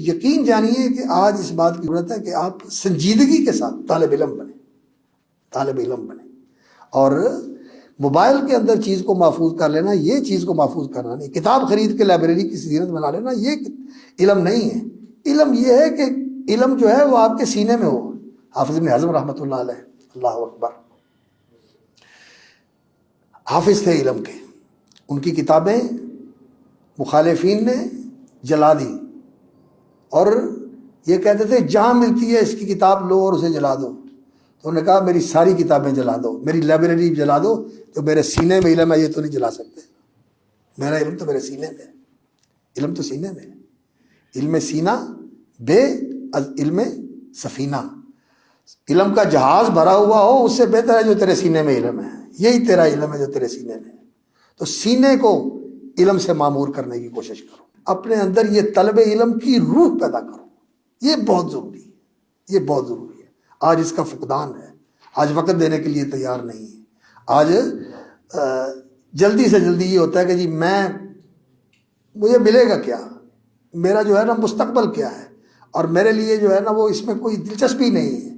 یقین جانیے کہ آج اس بات کی ضرورت ہے کہ آپ سنجیدگی کے ساتھ طالب علم بنیں اور موبائل کے اندر چیز کو محفوظ کر لینا، یہ چیز کو محفوظ کرنا نہیں، کتاب خرید کے لائبریری کی زینت بنا لینا یہ علم نہیں ہے۔ علم یہ ہے کہ علم جو ہے وہ آپ کے سینے میں ہو۔ حافظ ابن حزم رحمۃ اللہ علیہ، اللہ اکبر، حافظ تھے علم کے، ان کی کتابیں مخالفین نے جلا دی اور یہ کہتے تھے جہاں ملتی ہے اس کی کتاب لو اور اسے جلا دو۔ تو انہوں نے کہا میری ساری کتابیں جلا دو، میری لائبریری جلا دو، تو میرے سینے میں علم ہے یہ تو نہیں جلا سکتے، میرا علم تو میرے سینے میں ہے، علم تو سینے میں ہے، علم سینہ بے از علم سفینہ، علم کا جہاز بھرا ہوا ہو اس سے بہتر ہے جو تیرے سینے میں علم ہے، یہی تیرا علم ہے جو تیرے سینے میں ہے۔ تو سینے کو علم سے معمور کرنے کی کوشش کرو، اپنے اندر یہ طلب علم کی روح پیدا کرو، یہ بہت ضروری ہے، یہ بہت ضروری ہے۔ آج اس کا فقدان ہے، آج وقت دینے کے لیے تیار نہیں ہے۔ آج جلدی سے جلدی یہ ہوتا ہے کہ جی مجھے ملے گا کیا، میرا جو ہے نا مستقبل کیا ہے، اور میرے لیے جو ہے نا وہ اس میں کوئی دلچسپی نہیں ہے۔